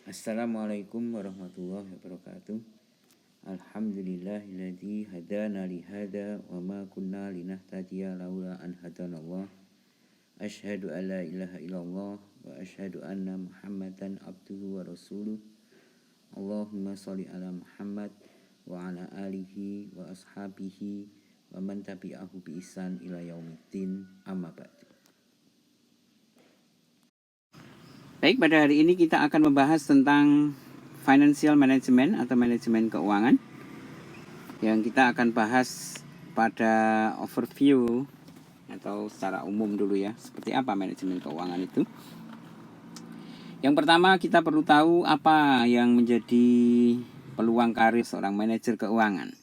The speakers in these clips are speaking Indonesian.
Assalamualaikum warahmatullahi wabarakatuh. Alhamdulillahilladzi hadana li hada wa ma kunna linahtadiya laula an hadanallah. Asyhadu an la ilaha illallah wa asyhadu anna Muhammadan abduhu wa rasuluh. Allahumma shalli ala Muhammad wa ala alihi wa ashabihi wa man tabi'ahu bi ihsan ila yaumiddin, amma ba'du. Baik, pada hari ini kita akan membahas tentang financial management atau manajemen keuangan. Yang kita akan bahas pada overview atau secara umum dulu ya, seperti apa manajemen keuangan itu. Yang pertama, kita perlu tahu apa yang menjadi peluang karir seorang manajer keuangan.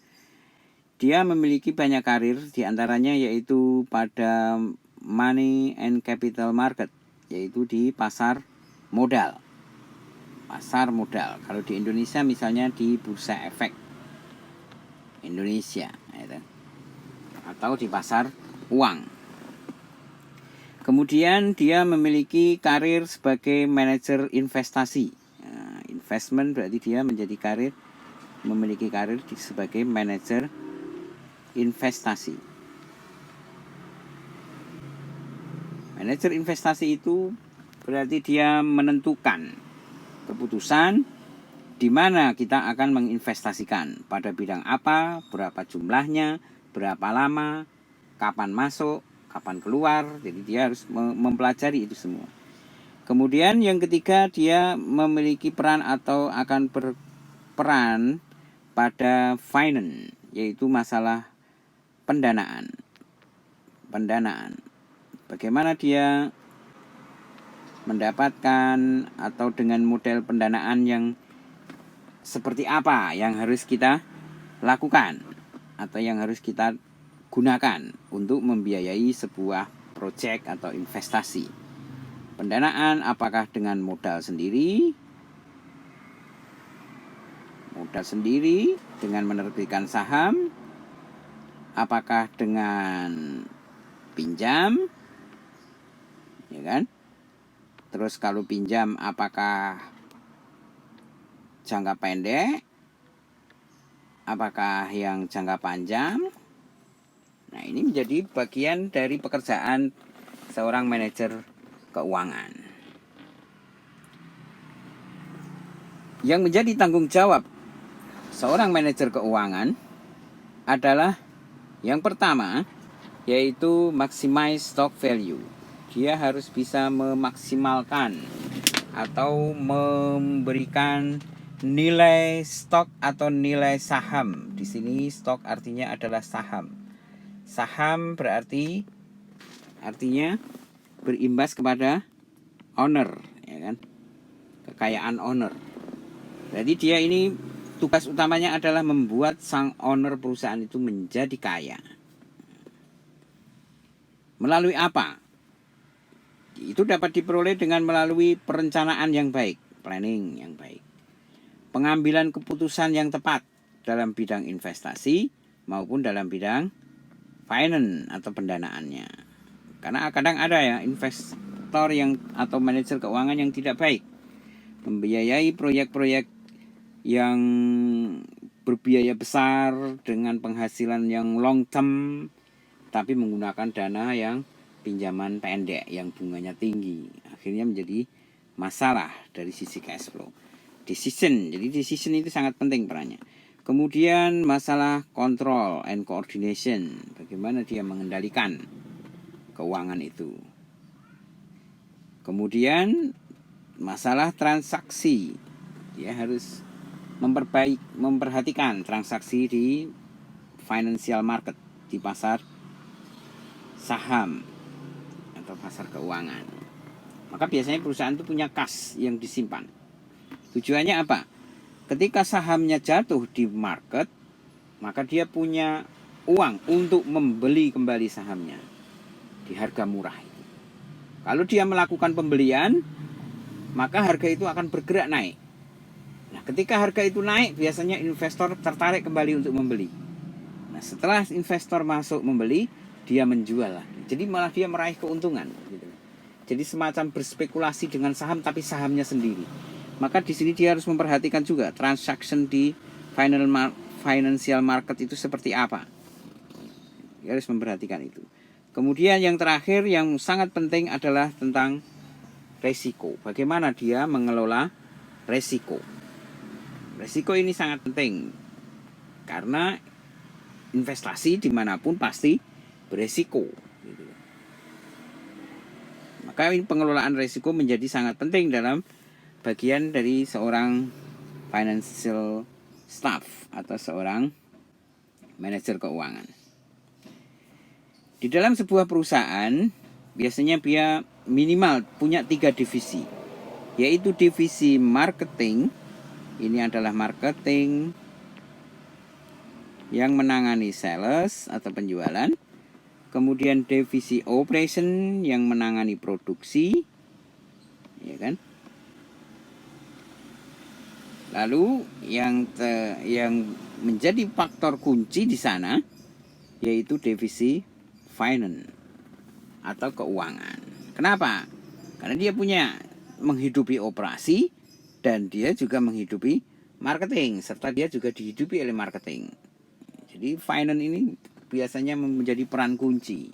Dia memiliki banyak karir, diantaranya yaitu pada money and capital market, yaitu di pasar modal. Pasar modal. Kalau di Indonesia misalnya di Bursa Efek Indonesia, gitu. Atau di pasar uang. Kemudian dia memiliki karir sebagai manajer investasi. Nah, investment berarti dia memiliki karir sebagai manajer investasi. Manajer investasi itu berarti dia menentukan keputusan di mana kita akan menginvestasikan, pada bidang apa, berapa jumlahnya, berapa lama, kapan masuk, kapan keluar. Jadi dia harus mempelajari itu semua. Kemudian yang ketiga, dia memiliki peran atau akan berperan pada finance, yaitu masalah pendanaan. Bagaimana dia mendapatkan atau dengan model pendanaan yang seperti apa yang harus kita lakukan atau yang harus kita gunakan untuk membiayai sebuah proyek atau investasi. Pendanaan apakah dengan modal sendiri dengan menerbitkan saham, apakah dengan pinjam, ya kan? Terus kalau pinjam apakah jangka pendek, apakah yang jangka panjang. Nah, ini menjadi bagian dari pekerjaan seorang manajer keuangan. Yang menjadi tanggung jawab seorang manajer keuangan adalah yang pertama, yaitu maximize stock value. Dia harus bisa memaksimalkan atau memberikan nilai stok atau nilai saham. Di sini stok artinya adalah saham. Saham berarti artinya berimbas kepada owner, ya kan? Kekayaan owner. Jadi dia ini tugas utamanya adalah membuat sang owner perusahaan itu menjadi kaya. Melalui apa? Itu dapat diperoleh dengan melalui perencanaan yang baik, planning yang baik, pengambilan keputusan yang tepat dalam bidang investasi maupun dalam bidang finance atau pendanaannya. Karena kadang ada ya investor yang atau manajer keuangan yang tidak baik, membiayai proyek-proyek yang berbiaya besar dengan penghasilan yang long term, tapi menggunakan dana yang pinjaman pendek yang bunganya tinggi. Akhirnya menjadi masalah dari sisi cash flow. Jadi decision itu sangat penting perannya. Kemudian masalah control and coordination. Bagaimana dia mengendalikan keuangan itu. Kemudian masalah transaksi. Dia harus memperhatikan transaksi di financial market, di pasar saham atau pasar keuangan. Maka biasanya perusahaan itu punya kas yang disimpan. Tujuannya apa? Ketika sahamnya jatuh di market, maka dia punya uang untuk membeli kembali sahamnya di harga murah itu. Kalau dia melakukan pembelian, maka harga itu akan bergerak naik. Nah, ketika harga itu naik, biasanya investor tertarik kembali untuk membeli. Nah, setelah investor masuk membeli, dia menjual lagi. Jadi malah dia meraih keuntungan gitu. Jadi semacam berspekulasi dengan saham, tapi sahamnya sendiri. maka di sini dia harus memperhatikan juga transaction di financial market itu seperti apa. Dia harus memperhatikan itu. Kemudian yang terakhir yang sangat penting adalah tentang resiko. Bagaimana dia mengelola resiko. Resiko ini sangat penting karena investasi dimanapun pasti beresiko. Maka pengelolaan resiko menjadi sangat penting dalam bagian dari seorang financial staff atau seorang manajer keuangan. Di dalam sebuah perusahaan biasanya dia minimal punya 3 divisi, yaitu divisi marketing. Ini adalah marketing yang menangani sales atau penjualan. Kemudian divisi operation yang menangani produksi, ya kan? Lalu yang menjadi faktor kunci di sana yaitu divisi finance atau keuangan. Kenapa? Karena dia punya menghidupi operasi dan dia juga menghidupi marketing, serta dia juga dihidupi oleh marketing. Jadi finance ini biasanya menjadi peran kunci.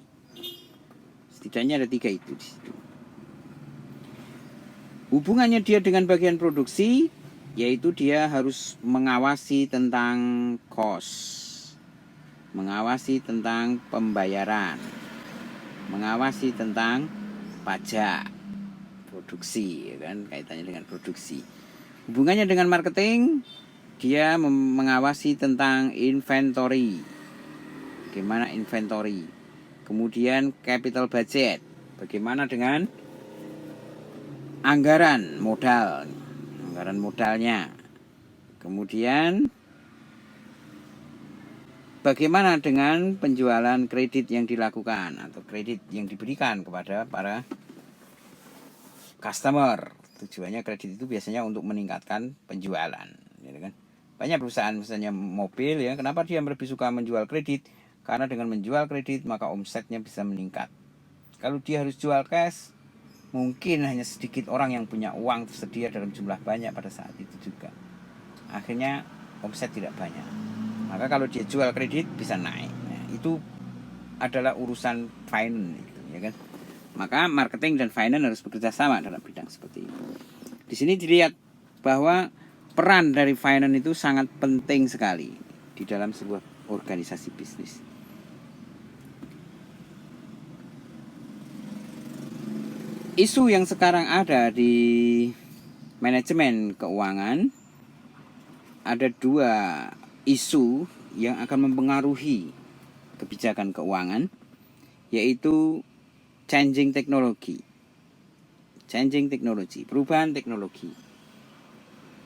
Setidaknya ada 3 itu di situ. Hubungannya dia dengan bagian produksi, yaitu dia harus mengawasi tentang cost, mengawasi tentang pembayaran, mengawasi tentang pajak, produksi, ya kan, kaitannya dengan produksi. Hubungannya dengan marketing, dia mengawasi tentang inventory, bagaimana inventory. Kemudian capital budget, bagaimana dengan anggaran modalnya. Kemudian bagaimana dengan penjualan kredit yang dilakukan atau kredit yang diberikan kepada para customer. Tujuannya kredit itu biasanya untuk meningkatkan penjualan, ya kan? Banyak perusahaan misalnya mobil, ya, kenapa dia lebih suka menjual kredit? Karena dengan menjual kredit maka omsetnya bisa meningkat. Kalau dia harus jual cash, mungkin hanya sedikit orang yang punya uang tersedia dalam jumlah banyak pada saat itu juga. Akhirnya omset tidak banyak. Maka kalau dia jual kredit bisa naik. Nah, itu adalah urusan finance, ya kan? Maka marketing dan finance harus bekerja sama dalam bidang seperti itu. Di sini dilihat bahwa peran dari finance itu sangat penting sekali di dalam sebuah organisasi bisnis. Isu yang sekarang ada di manajemen keuangan, ada 2 isu yang akan mempengaruhi kebijakan keuangan, yaitu changing technology, perubahan teknologi.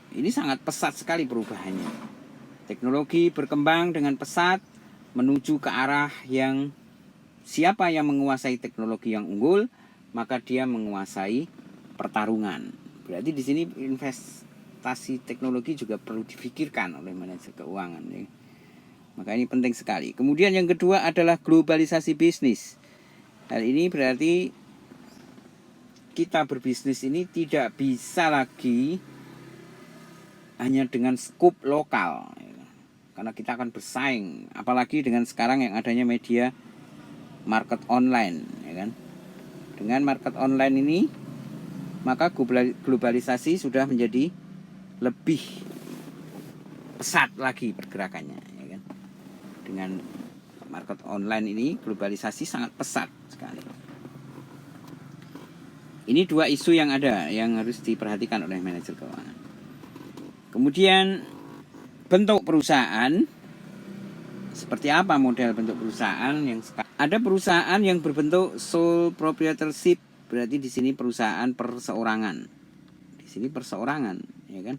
Ini sangat pesat sekali perubahannya. Teknologi berkembang dengan pesat menuju ke arah yang siapa yang menguasai teknologi yang unggul, maka dia menguasai pertarungan. Berarti di sini investasi teknologi juga perlu difikirkan oleh manajer keuangan, ya. Maka ini penting sekali. Kemudian yang kedua adalah globalisasi bisnis. Hal ini berarti kita berbisnis ini tidak bisa lagi hanya dengan skup lokal, ya. Karena kita akan bersaing, apalagi dengan sekarang yang adanya media market online, ya kan? Dengan market online ini, maka globalisasi sudah menjadi lebih pesat lagi pergerakannya, ya kan? Dengan market online ini, globalisasi sangat pesat sekali. Ini 2 isu yang ada yang harus diperhatikan oleh manajer keuangan. Kemudian bentuk perusahaan, seperti apa model bentuk perusahaan yang ada perusahaan yang berbentuk sole proprietorship, berarti di sini perusahaan perseorangan. Di sini perseorangan, ya kan?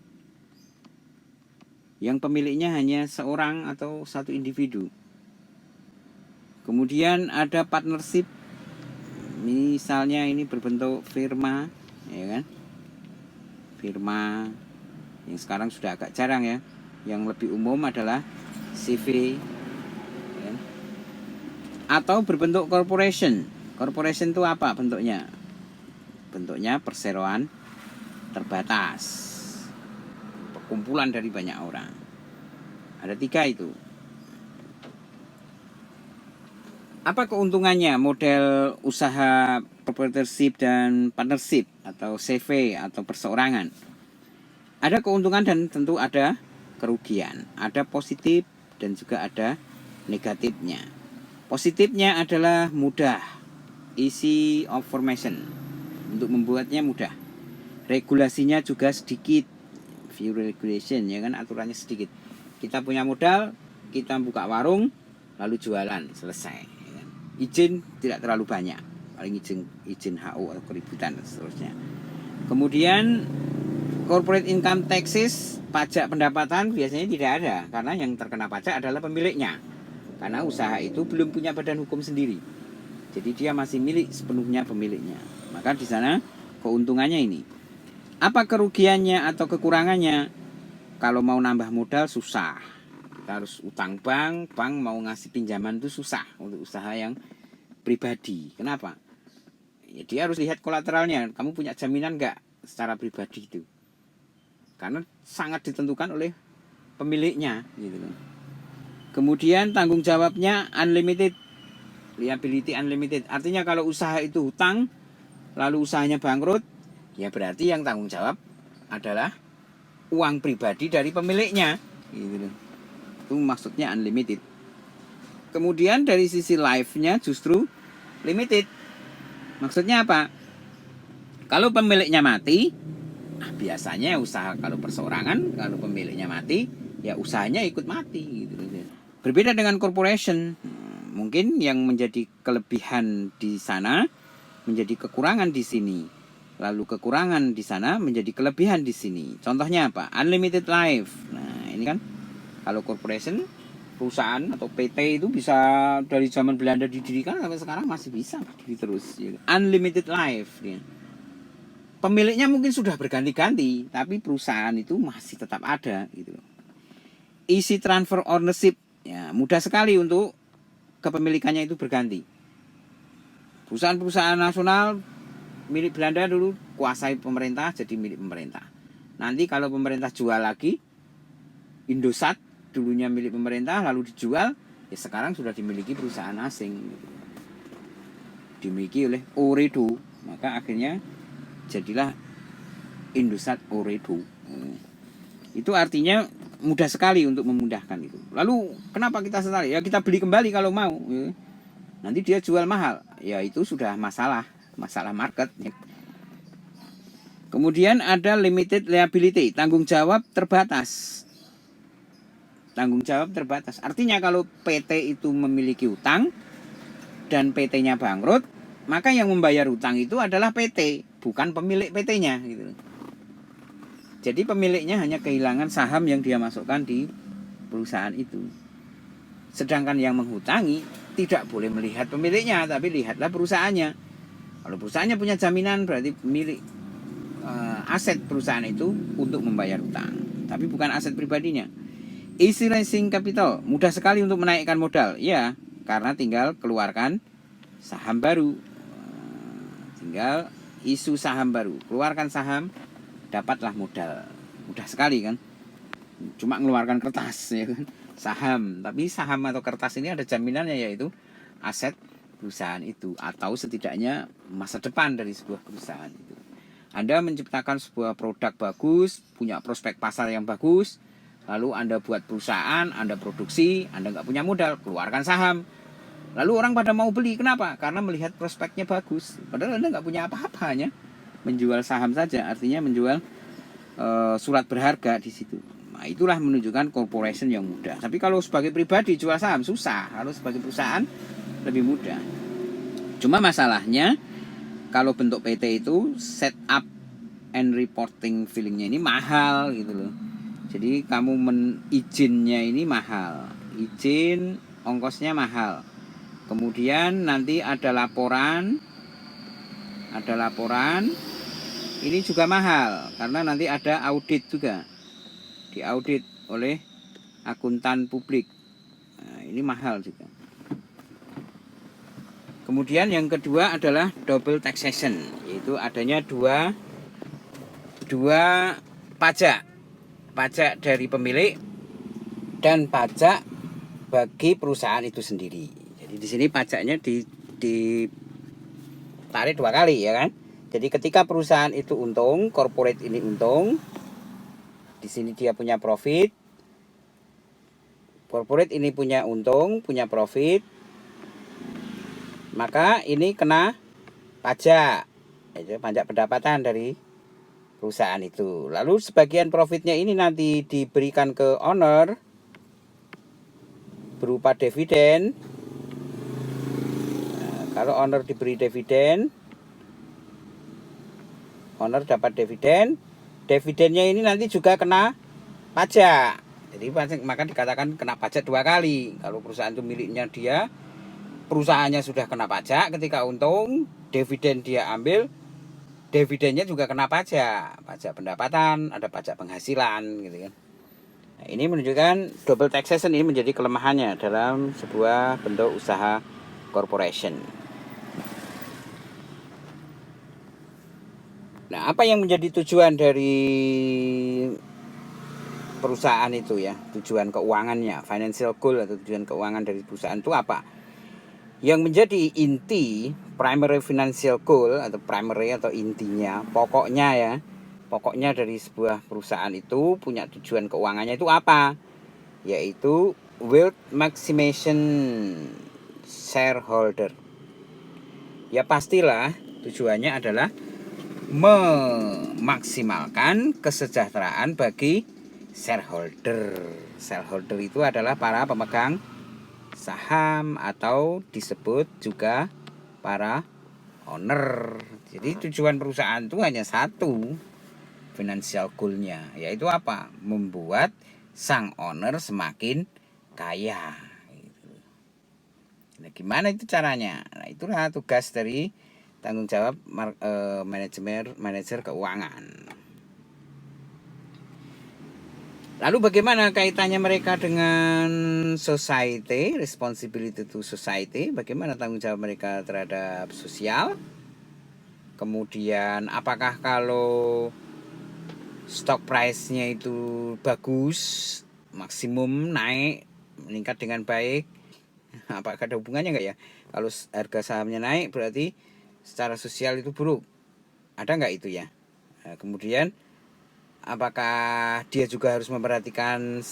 Yang pemiliknya hanya seorang atau satu individu. Kemudian ada partnership, misalnya ini berbentuk firma, ya kan? Firma yang sekarang sudah agak jarang, ya. Yang lebih umum adalah CV, atau berbentuk corporation. Corporation itu apa bentuknya? Bentuknya perseroan terbatas, kumpulan dari banyak orang. Ada 3 itu. Apa keuntungannya model usaha proprietorship dan partnership atau CV atau perseorangan? Ada keuntungan dan tentu ada kerugian. Ada positif dan juga ada negatifnya. Positifnya adalah mudah, easy of formation. Untuk membuatnya mudah. Regulasinya juga sedikit, few regulation, ya kan, aturannya sedikit. Kita punya modal, kita buka warung, lalu jualan, selesai. Izin tidak terlalu banyak, paling izin HO atau keributan dan seterusnya. Kemudian corporate income taxes, pajak pendapatan biasanya tidak ada, karena yang terkena pajak adalah pemiliknya. Karena usaha itu belum punya badan hukum sendiri, jadi dia masih milik sepenuhnya pemiliknya. Maka di sana keuntungannya ini. Apa kerugiannya atau kekurangannya? Kalau mau nambah modal susah. Kita harus utang bank mau ngasih pinjaman itu susah untuk usaha yang pribadi. Kenapa? Ya, dia harus lihat kolateralnya. Kamu punya jaminan nggak secara pribadi itu? Karena sangat ditentukan oleh pemiliknya, gitu. Kemudian tanggung jawabnya unlimited, liability unlimited. Artinya kalau usaha itu hutang, lalu usahanya bangkrut, ya berarti yang tanggung jawab adalah uang pribadi dari pemiliknya, gitu. Itu maksudnya unlimited. Kemudian dari sisi life-nya justru limited. Maksudnya apa? Kalau pemiliknya mati, biasanya usaha kalau perseorangan, kalau pemiliknya mati, ya usahanya ikut mati, gitu. Berbeda dengan corporation. Mungkin yang menjadi kelebihan di sana menjadi kekurangan di sini. Lalu kekurangan di sana menjadi kelebihan di sini. Contohnya apa? Unlimited life. Nah, ini kan kalau corporation, perusahaan atau PT itu bisa dari zaman Belanda didirikan sampai sekarang masih bisa berdiri terus. Unlimited life. Ya. Pemiliknya mungkin sudah berganti-ganti, tapi perusahaan itu masih tetap ada. Gitu. Easy transfer ownership, ya, mudah sekali untuk kepemilikannya itu berganti. Perusahaan-perusahaan nasional milik Belanda dulu kuasai pemerintah, jadi milik pemerintah. Nanti kalau pemerintah jual lagi, Indosat dulunya milik pemerintah lalu dijual, ya sekarang sudah dimiliki perusahaan asing, dimiliki oleh Ooredoo, maka akhirnya jadilah Indosat Ooredoo. Itu artinya mudah sekali untuk memudahkan itu. Lalu kenapa kita setara? Ya kita beli kembali kalau mau. Nanti dia jual mahal, ya itu sudah masalah market. Kemudian ada limited liability, tanggung jawab terbatas. Tanggung jawab terbatas. Artinya kalau PT itu memiliki utang dan PT-nya bangkrut, maka yang membayar utang itu adalah PT, bukan pemilik PT-nya, gitu. Jadi pemiliknya hanya kehilangan saham yang dia masukkan di perusahaan itu. Sedangkan yang menghutangi tidak boleh melihat pemiliknya, tapi lihatlah perusahaannya. Kalau perusahaannya punya jaminan, berarti milik aset perusahaan itu untuk membayar utang, tapi bukan aset pribadinya. Easy raising capital, mudah sekali untuk menaikkan modal. Ya, karena tinggal keluarkan saham baru. Tinggal isu saham baru, keluarkan saham, dapatlah modal. Mudah sekali kan? Cuma mengeluarkan kertas, ya kan? Saham. Tapi saham atau kertas ini ada jaminannya, yaitu aset perusahaan itu, atau setidaknya masa depan dari sebuah perusahaan itu. Anda menciptakan sebuah produk bagus, punya prospek pasar yang bagus, lalu Anda buat perusahaan, Anda produksi, Anda nggak punya modal, keluarkan saham. Lalu orang pada mau beli, kenapa? Karena melihat prospeknya bagus. Padahal Anda nggak punya apa-apanya, menjual saham saja, artinya menjual surat berharga di situ. Nah, itulah menunjukkan corporation yang mudah. Tapi kalau sebagai pribadi jual saham susah, kalau sebagai perusahaan lebih mudah. Cuma masalahnya kalau bentuk PT itu set up and reporting fillingnya ini mahal gitu loh. Jadi kamu izinnya ini mahal, izin ongkosnya mahal. Kemudian nanti ada laporan, ini juga mahal karena nanti ada audit juga, diaudit oleh akuntan publik. Nah, ini mahal juga. Kemudian yang kedua adalah double taxation, yaitu adanya dua pajak. pajak dari pemilik, dan pajak bagi perusahaan itu sendiri. Jadi di sini pajaknya ditarik 2 kali ya kan. Jadi ketika perusahaan itu untung, corporate ini untung, di sini dia punya profit, corporate ini punya untung, punya profit, maka ini kena pajak, itu pajak pendapatan dari perusahaan itu. Lalu sebagian profitnya ini nanti diberikan ke owner berupa dividen. Nah, kalau owner diberi dividen, owner dapat dividen, dividennya ini nanti juga kena pajak. Jadi maka dikatakan kena pajak 2 kali. Kalau perusahaan itu miliknya dia, perusahaannya sudah kena pajak ketika untung, dividen dia ambil, dividennya juga kena pajak, pajak pendapatan, ada pajak penghasilan gitu kan. Nah, ini menunjukkan double taxation ini menjadi kelemahannya dalam sebuah bentuk usaha corporation. Nah, apa yang menjadi tujuan dari perusahaan itu ya, tujuan keuangannya, financial goal atau tujuan keuangan dari perusahaan itu apa? Yang menjadi inti primary financial goal atau primary atau intinya, pokoknya ya, pokoknya dari sebuah perusahaan itu punya tujuan keuangannya itu apa? Yaitu wealth maximization shareholder. Ya pastilah tujuannya adalah memaksimalkan kesejahteraan bagi shareholder. Shareholder itu adalah para pemegang saham atau disebut juga para owner. Jadi tujuan perusahaan itu hanya satu, financial goal-nya, yaitu apa? Membuat sang owner semakin kaya. Nah, gimana itu caranya? Nah, itulah tugas dari tanggung jawab manajer keuangan. Lalu bagaimana kaitannya mereka dengan society, responsibility to society? Bagaimana tanggung jawab mereka terhadap sosial? Kemudian apakah kalau stock price-nya itu bagus, maksimum naik, meningkat dengan baik, apakah ada hubungannya nggak ya? Kalau harga sahamnya naik berarti secara sosial itu buruk. Ada nggak itu ya? Nah, kemudian apakah dia juga harus memperhatikan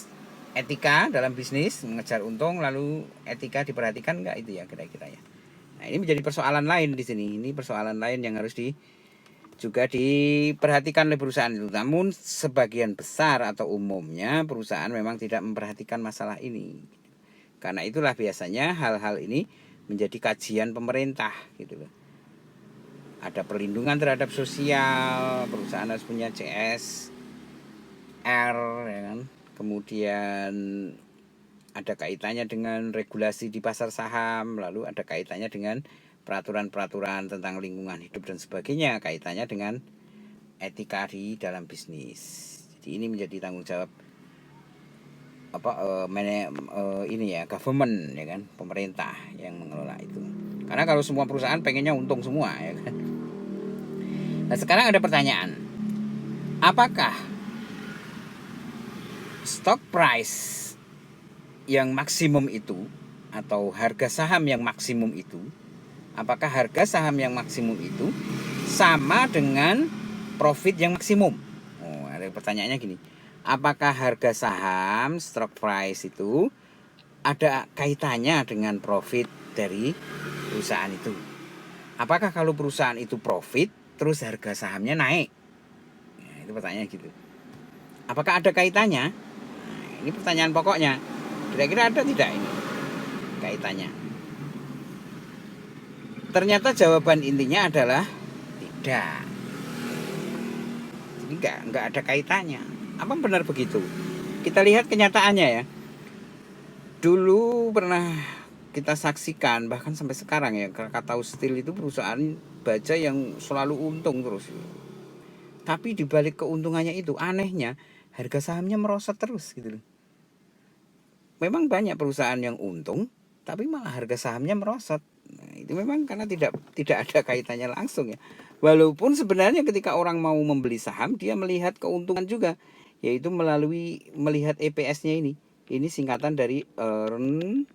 etika dalam bisnis, mengejar untung, lalu etika diperhatikan nggak itu ya kira-kira ya? Nah, ini menjadi persoalan lain di sini. Ini persoalan lain yang harus juga diperhatikan oleh perusahaan itu. Namun sebagian besar atau umumnya perusahaan memang tidak memperhatikan masalah ini. Karena itulah biasanya hal-hal ini menjadi kajian pemerintah gitu loh. Ada perlindungan terhadap sosial, perusahaan harus punya CSR ya kan. Kemudian ada kaitannya dengan regulasi di pasar saham, lalu ada kaitannya dengan peraturan-peraturan tentang lingkungan hidup dan sebagainya, kaitannya dengan etika di dalam bisnis. Jadi ini menjadi tanggung jawab ini ya, government ya kan, pemerintah yang mengelola itu. Karena kalau semua perusahaan pengennya untung semua ya kan. Nah, sekarang ada pertanyaan. Apakah stock price yang maksimum itu atau harga saham yang maksimum itu, apakah harga saham yang maksimum itu sama dengan profit yang maksimum? Oh, ada pertanyaannya gini. Apakah harga saham stock price itu ada kaitannya dengan profit dari perusahaan itu? Apakah kalau perusahaan itu profit terus harga sahamnya naik? Nah, itu pertanyaannya gitu. Apakah ada kaitannya? Nah, ini pertanyaan pokoknya. Kira-kira ada tidak ini kaitannya? Ternyata jawaban intinya adalah tidak. Jadi nggak ada kaitannya. Apa benar begitu? Kita lihat kenyataannya ya. Dulu pernah kita saksikan, bahkan sampai sekarang ya, Krakatau Steel itu perusahaan baja yang selalu untung terus. Tapi dibalik keuntungannya itu, anehnya harga sahamnya merosot terus gitu loh. Memang banyak perusahaan yang untung, tapi malah harga sahamnya merosot. Nah, itu memang karena tidak ada kaitannya langsung ya. Walaupun sebenarnya ketika orang mau membeli saham, dia melihat keuntungan juga. yaitu melalui melihat EPS-nya ini. Ini singkatan dari earn,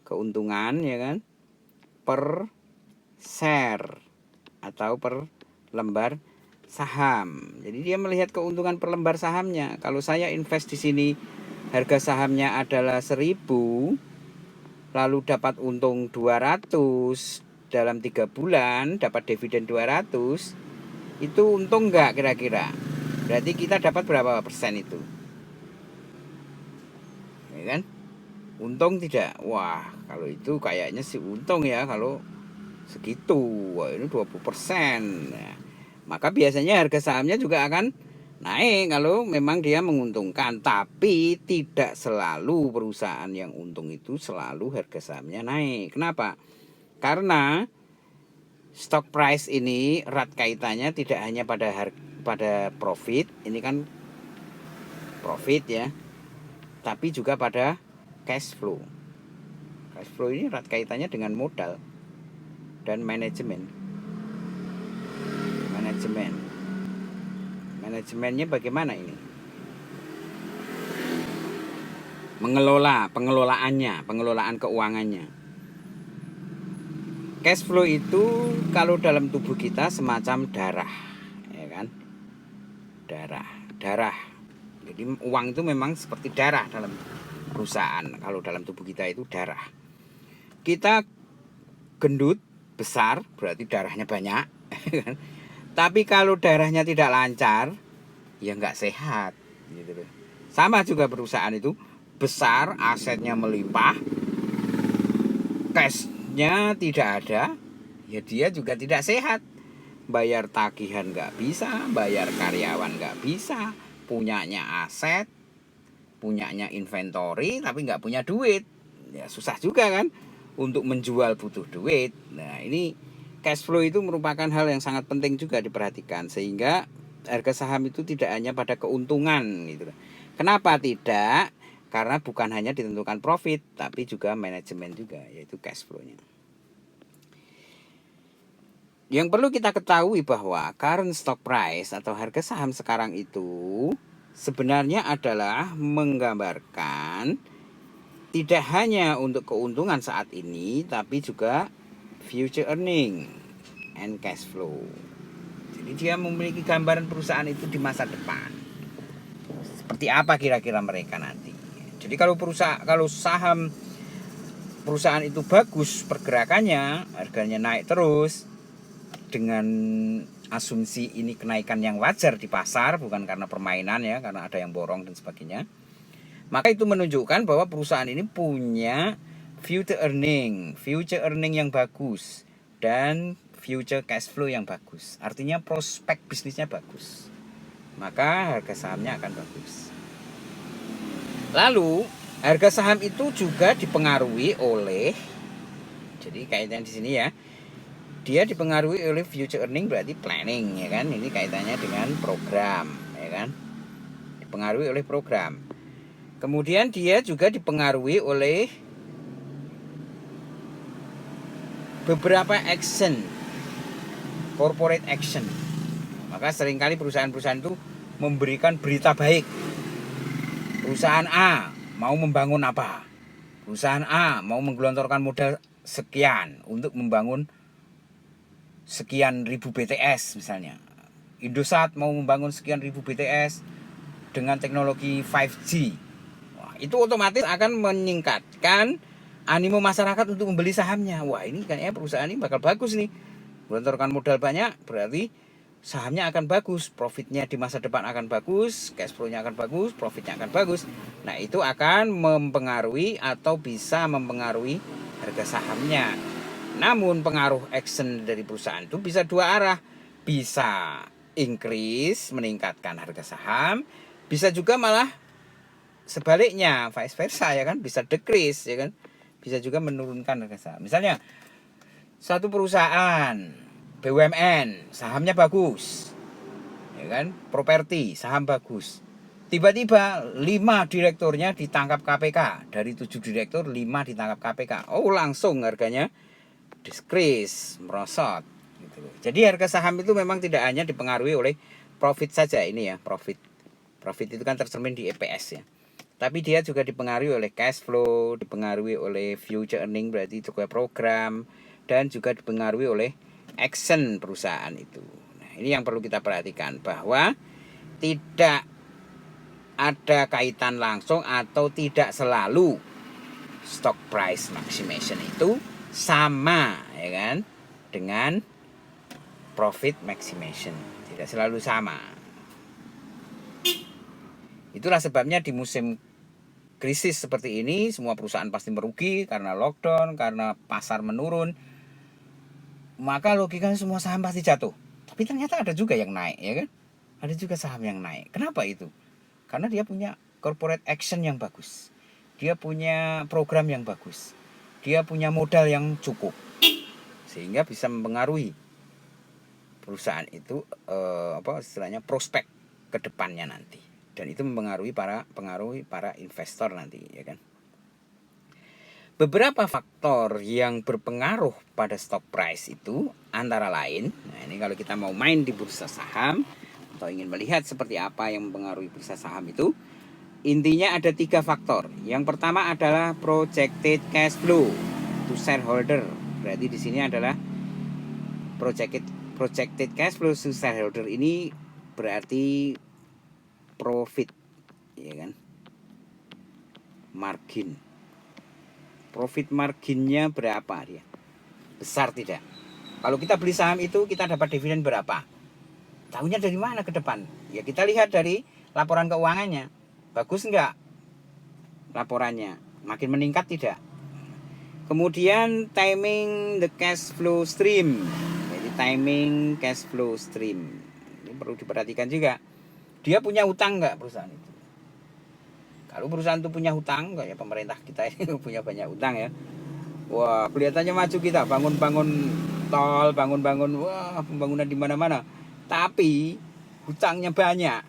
keuntungan ya kan, per share atau per lembar saham. Jadi dia melihat keuntungan per lembar sahamnya. Kalau saya invest di sini harga sahamnya adalah 1000, lalu dapat untung 200 dalam 3 bulan, dapat dividen 200, itu untung nggak kira-kira? Berarti kita dapat berapa persen itu? Ya kan? Untung tidak? Wah, kalau itu kayaknya sih untung ya kalau segitu. Wah, ini 20%. Nah, maka biasanya harga sahamnya juga akan naik kalau memang dia menguntungkan. Tapi tidak selalu perusahaan yang untung itu selalu harga sahamnya naik. Kenapa? Karena stock price ini erat kaitannya tidak hanya pada profit, ini kan profit ya, tapi juga pada cash flow. Cash flow ini erat kaitannya dengan modal dan manajemen. Manajemennya bagaimana ini? Pengelolaan keuangannya. Cash flow itu kalau dalam tubuh kita semacam darah, ya kan? Darah. Jadi uang itu memang seperti darah dalam perusahaan. Kalau dalam tubuh kita itu darah. Kita gendut, besar, berarti darahnya banyak. Tapi kalau darahnya tidak lancar, ya nggak sehat. Gitu. Sama juga perusahaan itu besar, asetnya melimpah, cashnya tidak ada, ya dia juga tidak sehat. Bayar tagihan nggak bisa, bayar karyawan nggak bisa, punyanya aset, punyanya inventory, tapi nggak punya duit. Ya susah juga kan, untuk menjual butuh duit. Nah ini cash flow itu merupakan hal yang sangat penting juga diperhatikan, sehingga harga saham itu tidak hanya pada keuntungan gitu. Kenapa tidak? Karena bukan hanya ditentukan profit, tapi juga manajemen juga, yaitu cash flow-nya. Yang perlu kita ketahui bahwa current stock price atau harga saham sekarang itu sebenarnya adalah menggambarkan tidak hanya untuk keuntungan saat ini, tapi juga future earning and cash flow. Jadi dia memiliki gambaran perusahaan itu di masa depan. Seperti apa kira-kira mereka nanti. Jadi kalau saham perusahaan itu bagus pergerakannya, harganya naik terus dengan asumsi ini kenaikan yang wajar di pasar, bukan karena permainan ya, karena ada yang borong dan sebagainya. Maka itu menunjukkan bahwa perusahaan ini punya future earning yang bagus dan future cash flow yang bagus. Artinya prospek bisnisnya bagus. Maka harga sahamnya akan bagus. Lalu harga saham itu juga dipengaruhi oleh, jadi kaitannya di sini ya, dia dipengaruhi oleh future earning berarti planning ya kan. Ini kaitannya dengan program ya kan. Dipengaruhi oleh program. Kemudian dia juga dipengaruhi oleh beberapa action, corporate action. Maka seringkali perusahaan-perusahaan itu memberikan berita baik. Perusahaan A mau membangun apa? Perusahaan A mau menggelontorkan modal sekian untuk membangun sekian ribu BTS misalnya. Indosat mau membangun sekian ribu BTS dengan teknologi 5G. Wah, itu otomatis akan meningkatkan animo masyarakat untuk membeli sahamnya. Wah, ini kayaknya perusahaan ini bakal bagus nih. Gelontorkan modal banyak, berarti sahamnya akan bagus, profitnya di masa depan akan bagus, cash flow-nya akan bagus, profitnya akan bagus. Nah, itu akan mempengaruhi atau bisa mempengaruhi harga sahamnya. Namun pengaruh action dari perusahaan itu bisa dua arah. Bisa increase, meningkatkan harga saham, bisa juga malah sebaliknya, vice versa ya kan, bisa decrease ya kan. Bisa juga menurunkan harga saham. Misalnya satu perusahaan BUMN sahamnya bagus. Ya kan? Properti saham bagus. Tiba-tiba 5 direkturnya ditangkap KPK. Dari 7 direktur 5 ditangkap KPK. Oh, langsung harganya decrease, merosot gitu. Jadi harga saham itu memang tidak hanya dipengaruhi oleh profit saja ini ya, profit Profit itu kan tercermin di EPS ya. Tapi dia juga dipengaruhi oleh cash flow, dipengaruhi oleh future earning berarti juga program, dan juga dipengaruhi oleh action perusahaan itu. Nah, ini yang perlu kita perhatikan bahwa tidak ada kaitan langsung atau tidak selalu stock price maximization itu sama ya kan dengan profit maximization, tidak selalu sama. Itulah sebabnya di musim krisis seperti ini semua perusahaan pasti merugi karena lockdown, karena pasar menurun, maka logikanya semua saham pasti jatuh. Tapi ternyata ada juga yang naik ya kan, ada juga saham yang naik. Kenapa itu? Karena dia punya corporate action yang bagus, dia punya program yang bagus, dia punya modal yang cukup, sehingga bisa mempengaruhi perusahaan itu istilahnya prospek ke depannya nanti, dan itu mempengaruhi para investor nanti ya kan. Beberapa faktor yang berpengaruh pada stock price itu antara lain, nah ini kalau kita mau main di bursa saham atau ingin melihat seperti apa yang mempengaruhi bursa saham itu, intinya ada 3 faktor. Yang pertama adalah projected cash flow to shareholder. Berarti di sini adalah projected cash flow to shareholder ini berarti profit ya kan. Margin. Profit marginnya berapa dia? Besar tidak? Kalau kita beli saham itu kita dapat dividen berapa? Tahunya dari mana ke depan? Ya kita lihat dari laporan keuangannya. Bagus enggak laporannya? Makin meningkat tidak? Kemudian timing the cash flow stream. Jadi timing cash flow stream. Ini perlu diperhatikan juga. Dia punya hutang enggak perusahaan itu? Kalau perusahaan itu punya hutang, kayak pemerintah kita ini punya banyak hutang ya. Wah, kelihatannya maju kita, bangun-bangun tol, bangun-bangun, wah, pembangunan di mana-mana. Tapi hutangnya banyak.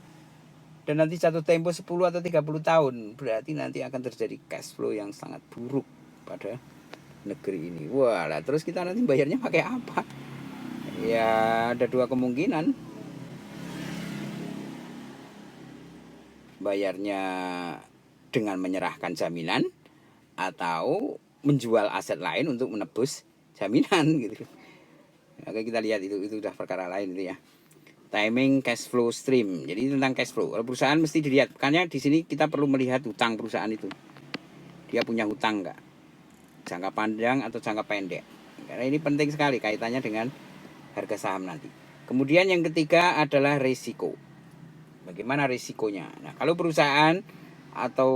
Dan nanti jatuh tempo 10 atau 30 tahun, berarti nanti akan terjadi cash flow yang sangat buruk pada negeri ini. Wah, lah terus kita nanti bayarnya pakai apa? Ya, ada 2 kemungkinan. Bayarnya dengan menyerahkan jaminan atau menjual aset lain untuk menebus jaminan gitu. Oke, kita lihat itu udah perkara lain itu ya. Timing cash flow stream. Jadi tentang cash flow. Kalau perusahaan mesti dilihat. Makanya di sini kita perlu melihat hutang perusahaan itu. Dia punya hutang enggak? Jangka panjang atau jangka pendek. Karena ini penting sekali kaitannya dengan harga saham nanti. Kemudian yang ketiga adalah risiko. Bagaimana risikonya? Nah, kalau perusahaan atau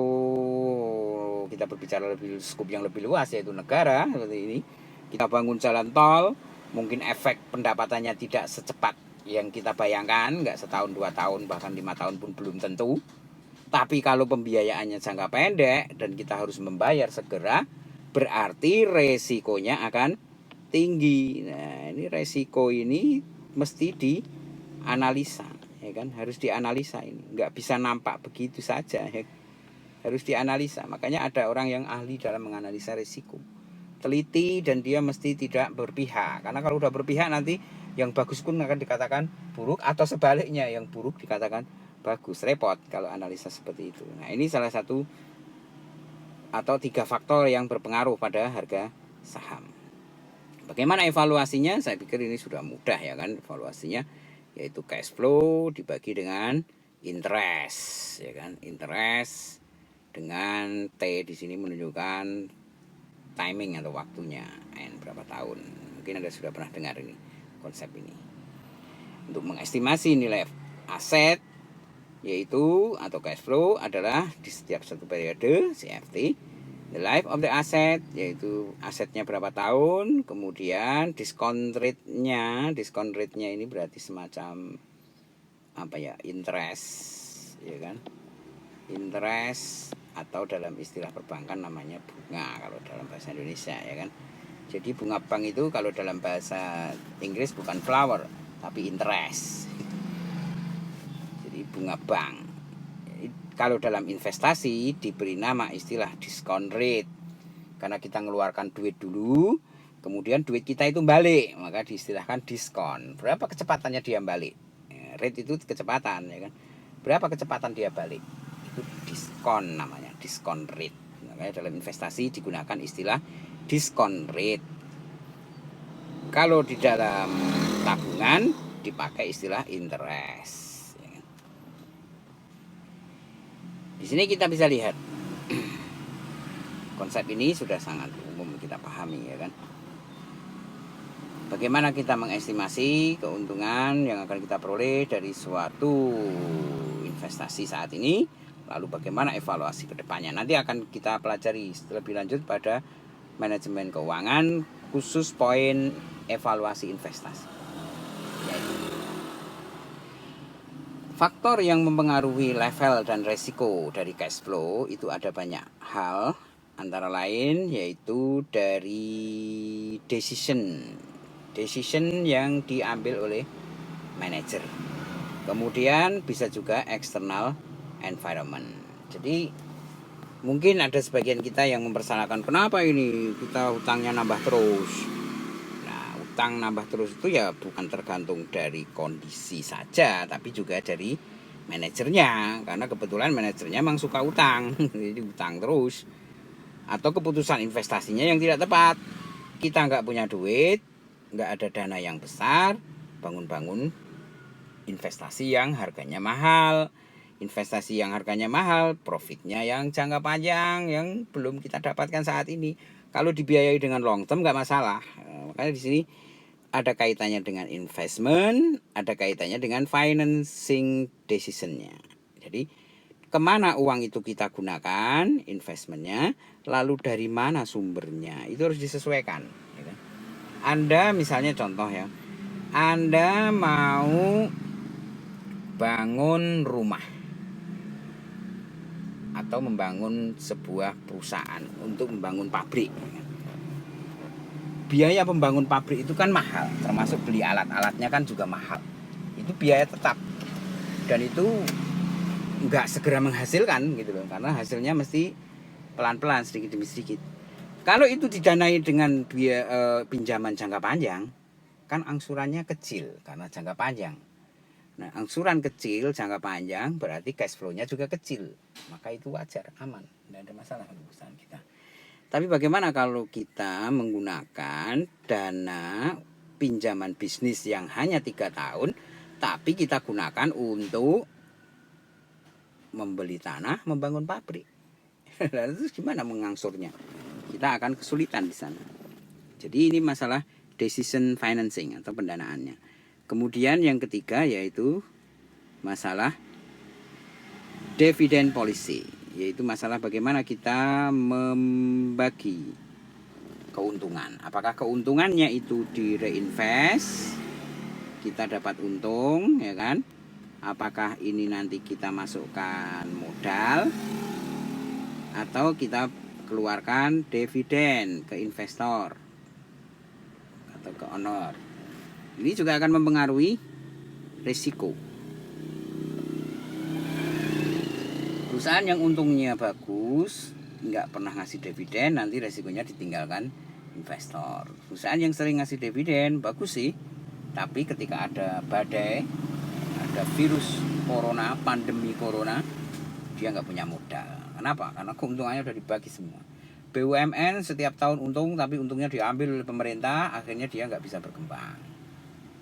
kita berbicara lebih skup yang lebih luas yaitu negara seperti ini, kita bangun jalan tol, mungkin efek pendapatannya tidak secepat yang kita bayangkan, nggak setahun 2 tahun bahkan 5 tahun pun belum tentu. Tapi kalau pembiayaannya jangka pendek dan kita harus membayar segera, berarti resikonya akan tinggi. Nah, ini resiko ini mesti dianalisa ya kan, harus dianalisa, ini nggak bisa nampak begitu saja ya. Harus dianalisa. Makanya ada orang yang ahli dalam menganalisa risiko, teliti, dan dia mesti tidak berpihak. Karena kalau udah berpihak nanti yang bagus pun akan dikatakan buruk, atau sebaliknya yang buruk dikatakan bagus. Repot kalau analisa seperti itu. Nah, ini salah satu atau 3 faktor yang berpengaruh pada harga saham. Bagaimana evaluasinya? Saya pikir ini sudah mudah ya kan evaluasinya, yaitu cash flow dibagi dengan interest ya kan. Interest dengan T di sini menunjukkan timing atau waktunya, N berapa tahun. Mungkin Anda sudah pernah dengar ini konsep ini. Untuk mengestimasi nilai aset yaitu atau cash flow adalah di setiap satu periode CFT, the life of the asset yaitu asetnya berapa tahun, kemudian discount rate-nya ini berarti semacam apa ya, interest ya kan, interest atau dalam istilah perbankan namanya bunga kalau dalam bahasa Indonesia ya kan. Jadi bunga bank itu kalau dalam bahasa Inggris bukan flower tapi interest. Jadi bunga bank. Kalau dalam investasi diberi nama istilah discount rate, karena kita ngeluarkan duit dulu, kemudian duit kita itu balik, maka diistilahkan diskon. Berapa kecepatannya dia balik? Rate itu kecepatan ya kan. berapa kecepatan dia balik. Itu diskon namanya, diskon rate. Makanya dalam investasi digunakan istilah diskon rate. Kalau di dalam tabungan dipakai istilah interest. Di sini kita bisa lihat konsep ini sudah sangat umum kita pahami, ya kan. Bagaimana kita mengestimasi keuntungan yang akan kita peroleh dari suatu investasi saat ini, lalu bagaimana evaluasi ke depannya. Nanti akan kita pelajari lebih lanjut pada manajemen keuangan, khusus poin evaluasi investasi. Faktor yang mempengaruhi level dan resiko dari cash flow itu ada banyak hal, antara lain yaitu dari decision yang diambil oleh manajer. Kemudian bisa juga external environment. Jadi mungkin ada sebagian kita yang mempersalahkan, kenapa ini kita hutangnya nambah terus. Nah, hutang nambah terus itu ya bukan tergantung dari kondisi saja, tapi juga dari manajernya. Karena kebetulan manajernya memang suka utang, jadi utang terus. Atau keputusan investasinya yang tidak tepat. Kita nggak punya duit, nggak ada dana yang besar, bangun-bangun investasi yang harganya mahal. Investasi yang harganya mahal, profitnya yang jangka panjang yang belum kita dapatkan saat ini. Kalau dibiayai dengan long term nggak masalah. Makanya di sini ada kaitannya dengan investment, ada kaitannya dengan financing decisionnya. Jadi kemana uang itu kita gunakan, investmentnya, lalu dari mana sumbernya, itu harus disesuaikan. Anda misalnya contoh ya, Anda mau bangun rumah atau membangun sebuah perusahaan untuk membangun pabrik. Biaya pembangun pabrik itu kan mahal, termasuk beli alat-alatnya kan juga mahal. Itu biaya tetap, dan itu nggak segera menghasilkan gitu loh, karena hasilnya mesti pelan-pelan, sedikit demi sedikit. Kalau itu didanai dengan biaya pinjaman jangka panjang, kan angsurannya kecil karena jangka panjang. Nah, angsuran kecil jangka panjang berarti cash flow-nya juga kecil. Maka itu wajar, aman, tidak ada masalah untuk perusahaan kita. Tapi bagaimana kalau kita menggunakan dana pinjaman bisnis yang hanya 3 tahun, tapi kita gunakan untuk membeli tanah, membangun pabrik. Lalu gimana mengangsurnya? Kita akan kesulitan di sana. Jadi ini masalah decision financing atau pendanaannya. Kemudian yang ketiga yaitu masalah dividend policy, yaitu masalah bagaimana kita membagi keuntungan. Apakah keuntungannya itu di reinvest, kita dapat untung, ya kan? Apakah ini nanti kita masukkan modal atau kita keluarkan dividen ke investor atau ke owner. Ini juga akan mempengaruhi risiko. Perusahaan yang untungnya bagus, nggak pernah ngasih dividen, nanti risikonya ditinggalkan investor. Perusahaan yang sering ngasih dividen bagus sih, tapi ketika ada badai, ada virus corona, pandemi corona, dia nggak punya modal. Kenapa? Karena keuntungannya udah dibagi semua. BUMN setiap tahun untung, tapi untungnya diambil oleh pemerintah, akhirnya dia nggak bisa berkembang.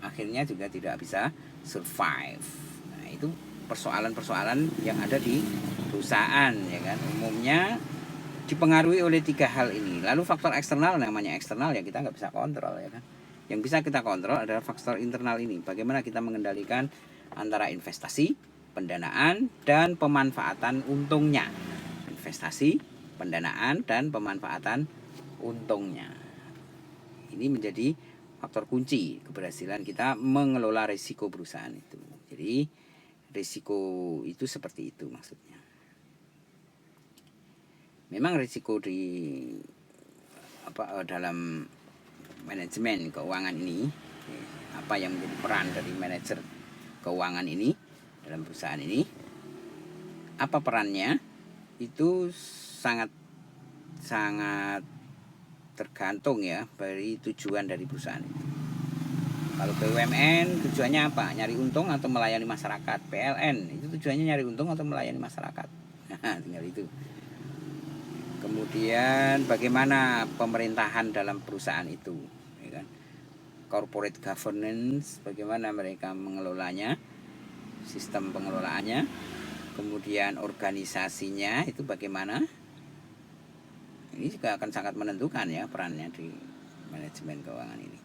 Akhirnya juga tidak bisa survive. Nah, itu persoalan-persoalan yang ada di perusahaan, ya kan. Umumnya dipengaruhi oleh 3 hal ini. Lalu faktor eksternal, namanya eksternal ya kita nggak bisa kontrol, ya kan. Yang bisa kita kontrol adalah faktor internal ini. Bagaimana kita mengendalikan antara investasi, pendanaan, dan pemanfaatan untungnya. Investasi, pendanaan, dan pemanfaatan untungnya. Ini menjadi faktor kunci keberhasilan kita mengelola risiko perusahaan itu. Jadi risiko itu seperti itu maksudnya. Memang risiko di dalam manajemen keuangan ini, apa yang menjadi peran dari manajer keuangan ini dalam perusahaan ini, apa perannya, itu sangat tergantung ya dari tujuan dari perusahaan itu. Kalau BUMN tujuannya apa? Nyari untung atau melayani masyarakat. PLN itu tujuannya nyari untung atau melayani masyarakat. Nah, tinggal itu. Kemudian bagaimana pemerintahan dalam perusahaan itu, ya kan? Corporate governance, bagaimana mereka mengelolanya, sistem pengelolaannya. Kemudian organisasinya itu bagaimana? Ini juga akan sangat menentukan ya perannya di manajemen keuangan ini.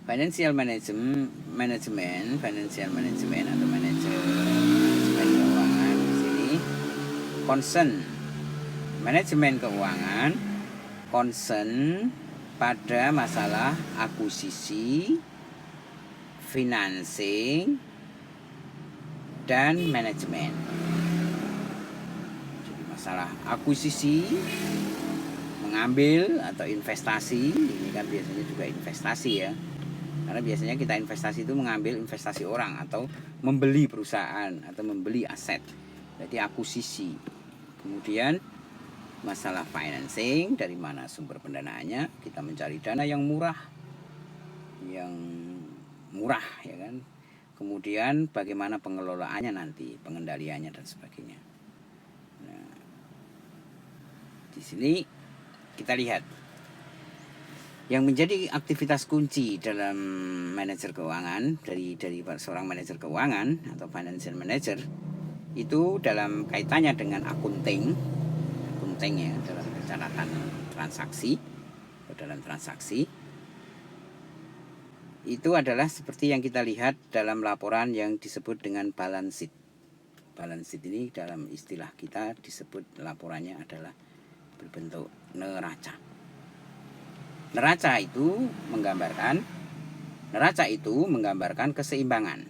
Financial management atau manajemen keuangan di sini concern manajemen keuangan concern pada masalah akuisisi, financing, dan manajemen. Jadi masalah akuisisi, mengambil atau investasi, ini kan biasanya juga investasi ya. Karena biasanya kita investasi itu mengambil investasi orang atau membeli perusahaan atau membeli aset. Jadi akuisisi. Kemudian masalah financing, dari mana sumber pendanaannya? Kita mencari dana yang murah. Ya kan. Kemudian bagaimana pengelolaannya nanti, pengendaliannya dan sebagainya. Nah, di sini kita lihat yang menjadi aktivitas kunci dalam manajer keuangan dari seorang manajer keuangan atau financial manager itu dalam kaitannya dengan akunting ya, dalam pencatatan transaksi atau dalam transaksi itu adalah seperti yang kita lihat dalam laporan yang disebut dengan balance sheet. Balance sheet ini dalam istilah kita disebut laporannya adalah berbentuk neraca. Neraca itu menggambarkan keseimbangan.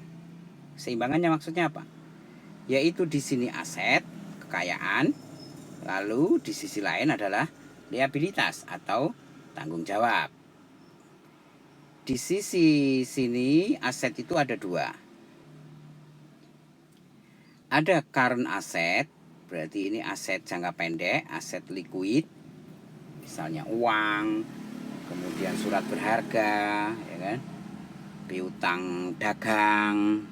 Keseimbangannya maksudnya apa? Yaitu di sini aset, kekayaan, lalu di sisi lain adalah liabilitas atau tanggung jawab. Di sisi sini aset itu ada dua. Ada current asset, berarti ini aset jangka pendek, aset liquid, misalnya uang, kemudian surat berharga, ya kan, piutang dagang,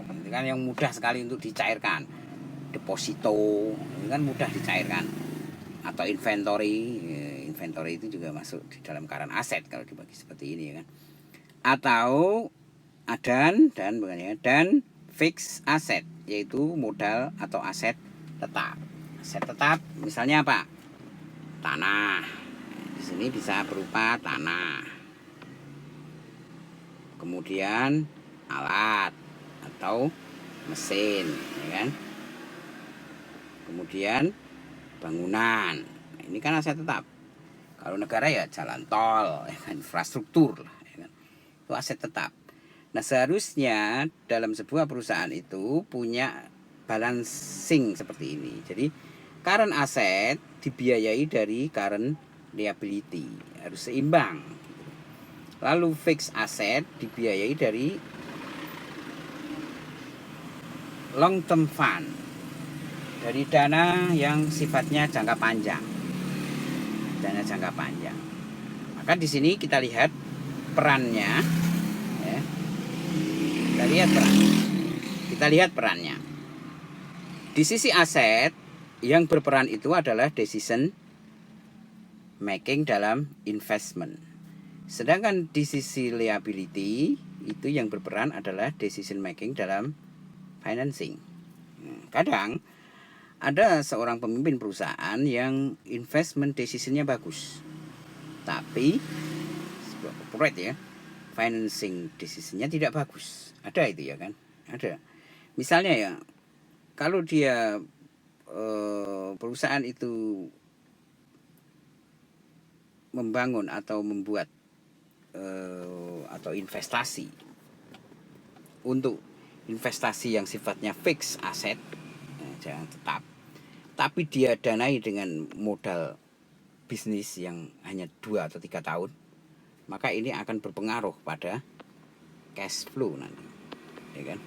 itu kan yang mudah sekali untuk dicairkan. Deposito, ini kan mudah dicairkan. Atau inventory, inventory itu juga masuk di dalam current asset kalau dibagi seperti ini, ya kan. Atau dan fixed asset, yaitu modal atau aset tetap. Aset tetap misalnya apa? Tanah. Di sini bisa berupa tanah. Kemudian alat atau mesin, ya kan? Kemudian bangunan. Ini kan aset tetap. Kalau negara ya jalan tol, ya kan? Infrastruktur lah, ya kan? Itu aset tetap. Nah, seharusnya dalam sebuah perusahaan itu punya balancing seperti ini. Jadi current asset dibiayai dari current liability, harus seimbang. Lalu fixed asset dibiayai dari long term fund, dari dana yang sifatnya jangka panjang. Dana jangka panjang. Maka di sini kita lihat perannya, ya. Kita lihat perannya. Di sisi aset yang berperan itu adalah decision making dalam investment. Sedangkan di sisi liability itu yang berperan adalah decision making dalam financing. Kadang ada seorang pemimpin perusahaan yang investment decisionnya bagus, tapi sebuah corporate ya, financing decisionnya tidak bagus. Ada itu ya kan? Ada. Misalnya ya, kalau dia perusahaan itu membangun atau membuat atau investasi untuk investasi yang sifatnya fixed asset, jangan tetap, tapi dia danai dengan modal bisnis yang hanya 2 atau 3 tahun, maka ini akan berpengaruh pada cash flow nanti, ya kan?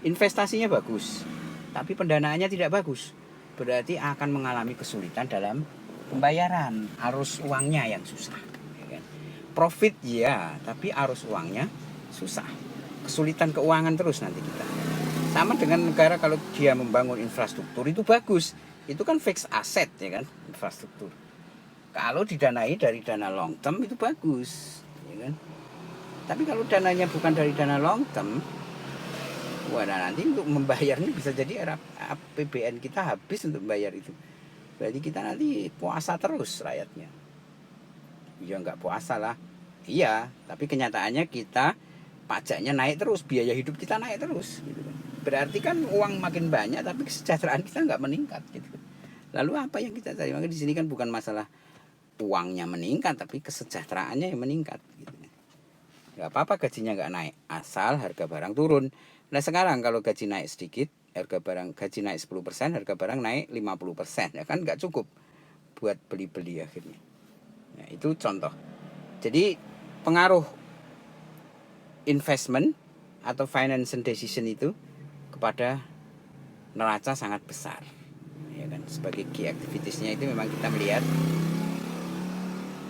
Investasinya bagus, tapi pendanaannya tidak bagus, berarti akan mengalami kesulitan dalam pembayaran, arus uangnya yang susah, ya kan? Profit ya, tapi arus uangnya susah. Kesulitan keuangan terus nanti kita. Sama dengan negara kalau dia membangun infrastruktur itu bagus. Itu kan fixed asset ya kan, infrastruktur. Kalau didanai dari dana long term itu bagus, ya kan? Tapi kalau dananya bukan dari dana long term, wah nanti untuk membayarnya bisa jadi APBN kita habis untuk membayar itu. Berarti kita nanti puasa terus rakyatnya. Ya nggak puasa lah. Iya, tapi kenyataannya kita pajaknya naik terus, biaya hidup kita naik terus. Gitu kan. Berarti kan uang makin banyak, tapi kesejahteraan kita nggak meningkat. Gitu. Lalu apa yang kita cari? Maka di sini kan bukan masalah uangnya meningkat, tapi kesejahteraannya yang meningkat. Gitu. Nggak apa-apa gajinya nggak naik, asal harga barang turun. Nah sekarang kalau gaji naik sedikit, gaji naik 10%, harga barang naik 50%, ya kan nggak cukup buat beli-beli akhirnya. Nah, itu contoh. Jadi pengaruh investment atau financial decision itu kepada neraca sangat besar. Ya kan, sebagai key activitiesnya itu memang kita melihat,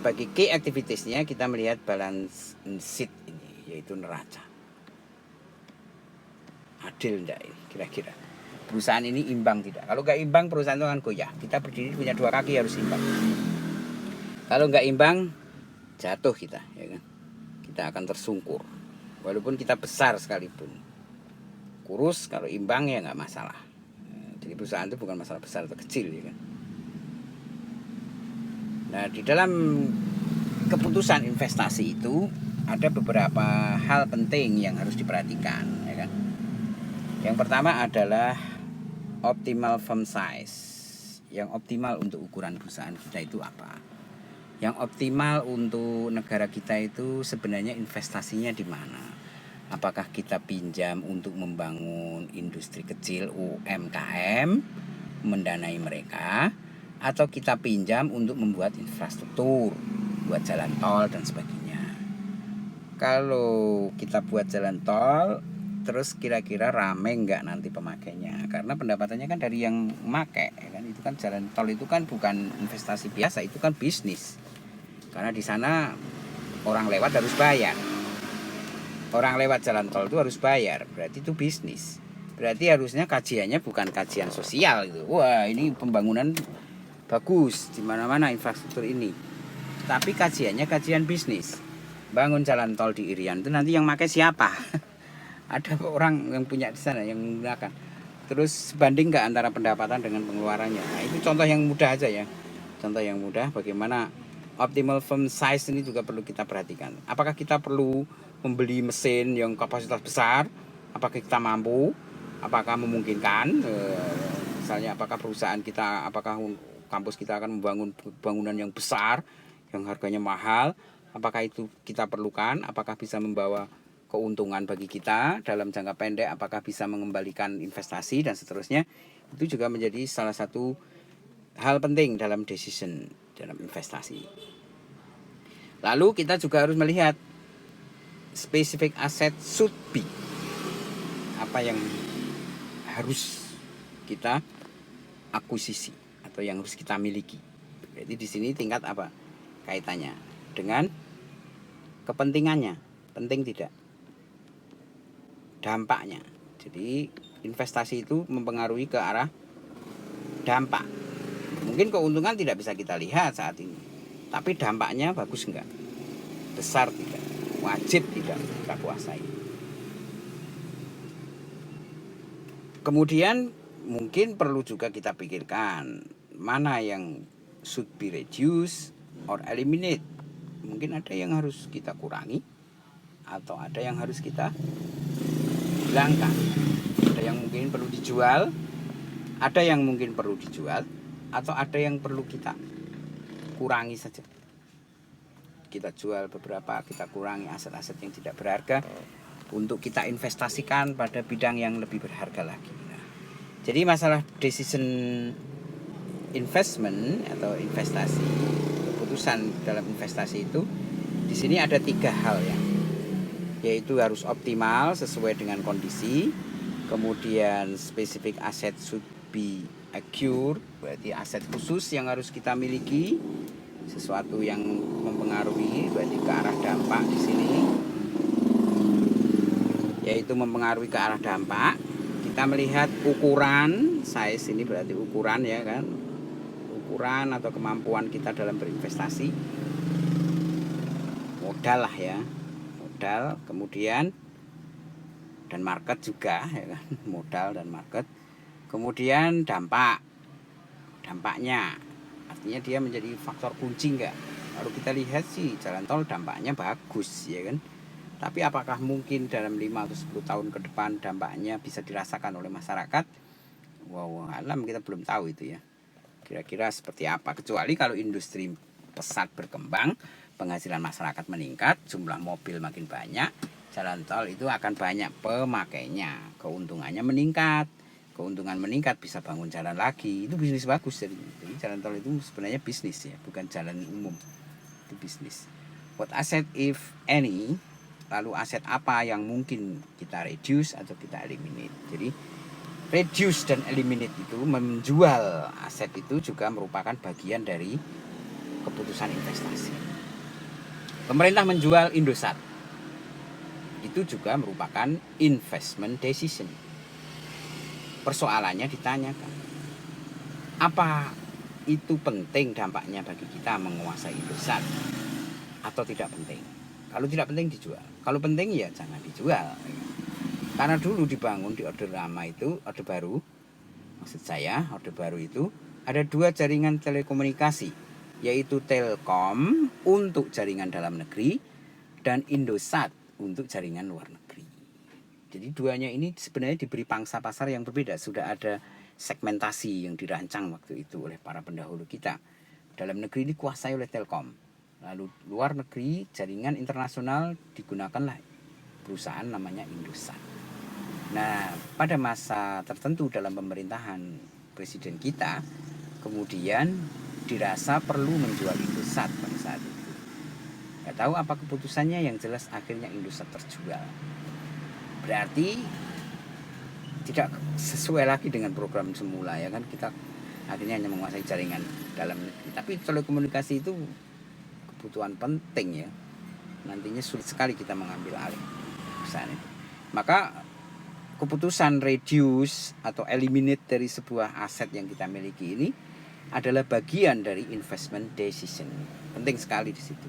bagi key activitiesnya kita melihat balance sheet ini, yaitu neraca. Adil enggak ini kira-kira? Perusahaan ini imbang tidak? Kalau nggak imbang perusahaan itu akan goyah. Kita berdiri punya 2 kaki harus imbang. Kalau nggak imbang jatuh kita, ya kan? Kita akan tersungkur. Walaupun kita besar sekalipun. Kurus kalau imbang ya nggak masalah. Jadi perusahaan itu bukan masalah besar atau kecil, ya kan? Nah, di dalam keputusan investasi itu ada beberapa hal penting yang harus diperhatikan, ya kan? Yang pertama adalah optimal firm size. Yang optimal untuk ukuran perusahaan kita itu apa? Yang optimal untuk negara kita itu sebenarnya investasinya di mana? Apakah kita pinjam untuk membangun industri kecil UMKM, mendanai mereka, atau kita pinjam untuk membuat infrastruktur, buat jalan tol dan sebagainya. Kalau kita buat jalan tol, terus kira-kira rame nggak nanti pemakainya? Karena pendapatannya kan dari yang make, kan? Itu kan jalan tol itu kan bukan investasi biasa, itu kan bisnis. Karena di sana orang lewat harus bayar. Orang lewat jalan tol itu harus bayar, berarti itu bisnis. Berarti harusnya kajiannya bukan kajian sosial gitu. Wah, ini pembangunan bagus di mana-mana infrastruktur ini. Tapi kajiannya kajian bisnis. Bangun jalan tol di Irian itu nanti yang pakai siapa? Ada orang yang punya di sana yang menggunakan. Terus banding nggak antara pendapatan dengan pengeluarannya? Nah, itu contoh yang mudah aja ya. Contoh yang mudah bagaimana optimal firm size ini juga perlu kita perhatikan. Apakah kita perlu membeli mesin yang kapasitas besar? Apakah kita mampu? Apakah memungkinkan? Misalnya apakah perusahaan kita, apakah kampus kita akan membangun bangunan yang besar, yang harganya mahal? Apakah itu kita perlukan? Apakah bisa membawa keuntungan bagi kita dalam jangka pendek? Apakah bisa mengembalikan investasi dan seterusnya? Itu juga menjadi salah satu hal penting dalam decision dalam investasi. Lalu kita juga harus melihat specific asset should be, apa yang harus kita akuisisi atau yang harus kita miliki. Jadi di sini tingkat apa kaitannya dengan kepentingannya, penting tidak, dampaknya. Jadi investasi itu mempengaruhi ke arah dampak. Mungkin keuntungan tidak bisa kita lihat saat ini, tapi dampaknya bagus enggak, besar tidak, wajib tidak kita kuasai. Kemudian mungkin perlu juga kita pikirkan mana yang should be reduced or eliminate. Mungkin ada yang harus kita kurangi atau ada yang harus kita hilangkan. Ada yang mungkin perlu dijual, ada yang mungkin perlu dijual, atau ada yang perlu kita kurangi saja. Kita jual beberapa, kita kurangi aset-aset yang tidak berharga untuk kita investasikan pada bidang yang lebih berharga lagi. Nah, jadi masalah decision investment atau investasi, keputusan dalam investasi itu di sini ada 3 hal ya, yaitu harus optimal sesuai dengan kondisi, kemudian specific asset should be acquired, berarti aset khusus yang harus kita miliki, sesuatu yang mempengaruhi, berarti ke arah dampak di sini, yaitu mempengaruhi ke arah dampak. Kita melihat ukuran size, ini berarti ukuran ya kan, ukuran atau kemampuan kita dalam berinvestasi, modal lah ya, modal, kemudian dan market juga ya kan, modal dan market, kemudian dampaknya, artinya dia menjadi faktor kunci enggak. Kalau kita lihat sih jalan tol dampaknya bagus ya kan, tapi apakah mungkin dalam 5 atau 10 tahun ke depan dampaknya bisa dirasakan oleh masyarakat? Wow, alam kita belum tahu itu ya, kira-kira seperti apa, kecuali kalau industri pesat berkembang, penghasilan masyarakat meningkat, jumlah mobil makin banyak, jalan tol itu akan banyak pemakainya, keuntungannya meningkat. Keuntungan meningkat, bisa bangun jalan lagi, itu bisnis bagus. Jadi jalan tol itu sebenarnya bisnis ya, bukan jalan umum, itu bisnis. What asset if any, lalu aset apa yang mungkin kita reduce atau kita eliminate. Jadi reduce dan eliminate itu, menjual aset itu juga merupakan bagian dari keputusan investasi. Pemerintah menjual Indosat itu juga merupakan investment decision. Persoalannya ditanyakan, apa itu penting dampaknya bagi kita menguasai Indosat atau tidak penting? Kalau tidak penting dijual, kalau penting ya jangan dijual. Karena dulu dibangun di Orde Lama itu, Orde Baru, maksud saya Orde Baru itu ada 2 jaringan telekomunikasi, yaitu Telkom untuk jaringan dalam negeri dan Indosat untuk jaringan luar negeri. Jadi duanya ini sebenarnya diberi pangsa pasar yang berbeda. Sudah ada segmentasi yang dirancang waktu itu oleh para pendahulu kita. Dalam negeri dikuasai oleh Telkom, lalu luar negeri jaringan internasional digunakanlah perusahaan namanya Indosat. Nah, pada masa tertentu dalam pemerintahan presiden kita, kemudian dirasa perlu menjual Indosat pada saat itu. Gak tahu apa keputusannya, yang jelas akhirnya Indosat terjual. Berarti tidak sesuai lagi dengan program semula ya kan, kita akhirnya hanya menguasai jaringan dalam negeri. Tapi telekomunikasi itu kebutuhan penting ya, nantinya sulit sekali kita mengambil alih perusahaan itu. Maka keputusan reduce atau eliminate dari sebuah aset yang kita miliki ini adalah bagian dari investment decision. Penting sekali di situ.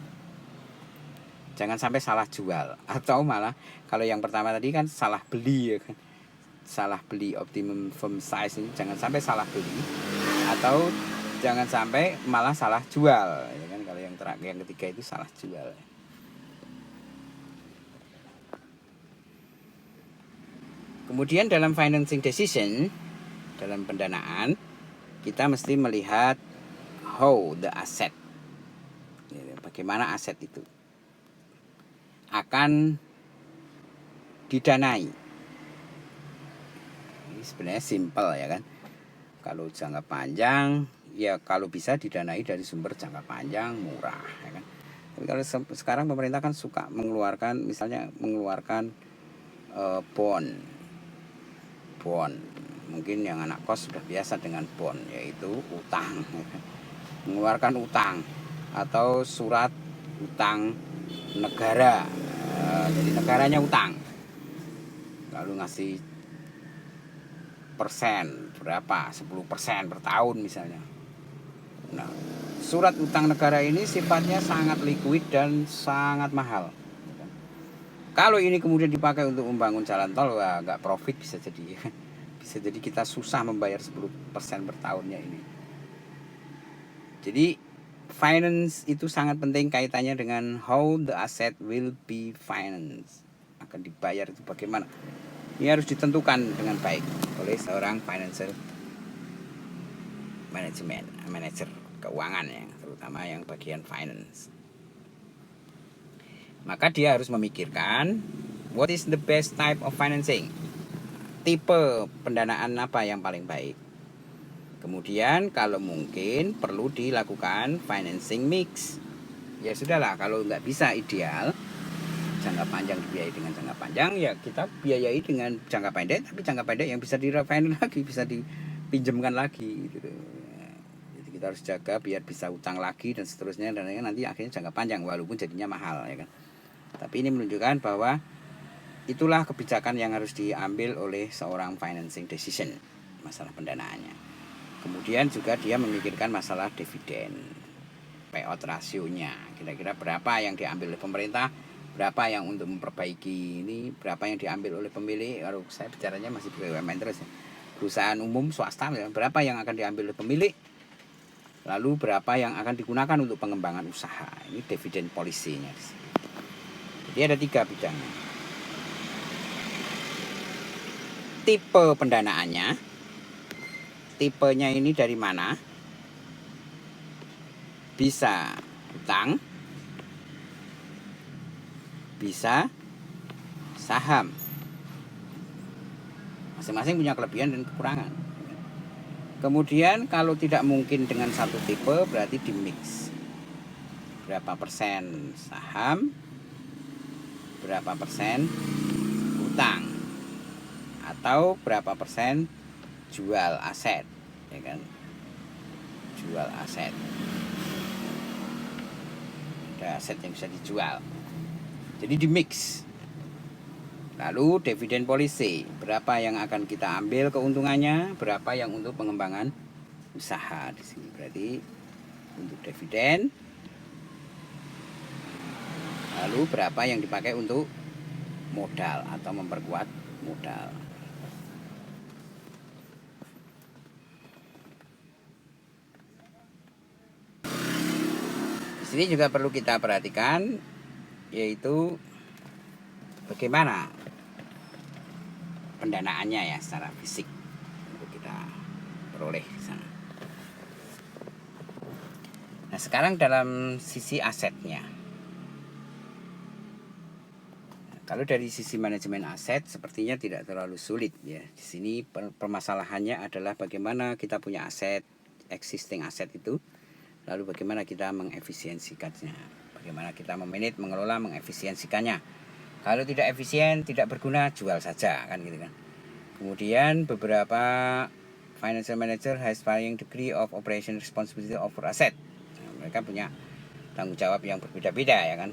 Jangan sampai salah jual, atau malah kalau yang pertama tadi kan salah beli ya kan, salah beli optimum firm size ini, jangan sampai salah beli, atau jangan sampai malah salah jual ya kan. Kalau yang terakhir, yang ketiga itu salah jual. Kemudian dalam financing decision, dalam pendanaan, kita mesti melihat how the asset, bagaimana aset itu akan didanai. Ini sebenarnya simple ya kan. Kalau jangka panjang ya kalau bisa didanai dari sumber jangka panjang murah ya kan. Tapi kalau sekarang pemerintah kan suka mengeluarkan, misalnya mengeluarkan bond. Mungkin yang anak kos sudah biasa dengan bond, yaitu utang. Mengeluarkan utang atau surat utang negara. Jadi negaranya utang, lalu ngasih persen berapa, 10% per tahun misalnya. Nah, surat utang negara ini sifatnya sangat liquid dan sangat mahal. Kalau ini kemudian dipakai untuk membangun jalan tol, wah nggak profit bisa jadi. Bisa jadi kita susah membayar 10% per tahunnya ini. Jadi finance itu sangat penting, kaitannya dengan how the asset will be financed, akan dibayar itu bagaimana. Ini harus ditentukan dengan baik oleh seorang financial manager keuangan ya, terutama yang bagian finance. Maka dia harus memikirkan what is the best type of financing, tipe pendanaan apa yang paling baik. Kemudian kalau mungkin perlu dilakukan financing mix. Ya sudahlah, kalau nggak bisa ideal jangka panjang dibiayai dengan jangka panjang, ya kita biayai dengan jangka pendek, tapi jangka pendek yang bisa di-refinance lagi, bisa dipinjamkan lagi gitu. Jadi kita harus jaga biar bisa utang lagi dan seterusnya, dan nanti akhirnya jangka panjang walaupun jadinya mahal ya kan. Tapi ini menunjukkan bahwa itulah kebijakan yang harus diambil oleh seorang financing decision, masalah pendanaannya. Kemudian juga dia memikirkan masalah dividen, payout rasionya, kira-kira berapa yang diambil oleh pemerintah, berapa yang untuk memperbaiki ini, berapa yang diambil oleh pemilik. Kalau saya bicaranya masih BUMN terus ya, perusahaan umum swasta ya, berapa yang akan diambil oleh pemilik, lalu berapa yang akan digunakan untuk pengembangan usaha. Ini dividen policy-nya. Jadi ada 3 bidangnya. Tipe pendanaannya, tipenya ini dari mana? Bisa utang, bisa saham. Masing-masing punya kelebihan dan kekurangan. Kemudian kalau tidak mungkin dengan satu tipe, berarti di mix. Berapa persen saham, berapa persen utang, atau berapa persen jual aset, ya kan? Jual aset. Ada aset yang bisa dijual. Jadi di mix. Lalu dividen policy, berapa yang akan kita ambil keuntungannya, berapa yang untuk pengembangan usaha di sini. Berarti untuk dividen, lalu berapa yang dipakai untuk modal atau memperkuat modal. Di sini juga perlu kita perhatikan, yaitu bagaimana pendanaannya ya secara fisik untuk kita peroleh di sana. Nah, sekarang dalam sisi asetnya. Kalau dari sisi manajemen aset sepertinya tidak terlalu sulit ya. Di sini permasalahannya adalah bagaimana kita punya aset, existing aset itu, lalu bagaimana kita mengefisiensikannya, bagaimana kita memanage, mengelola, mengefisiensikannya. Kalau tidak efisien, tidak berguna, jual saja kan gitu kan. Kemudian beberapa financial manager has varying degree of operation responsibility over asset. Nah, mereka punya tanggung jawab yang berbeda-beda ya kan.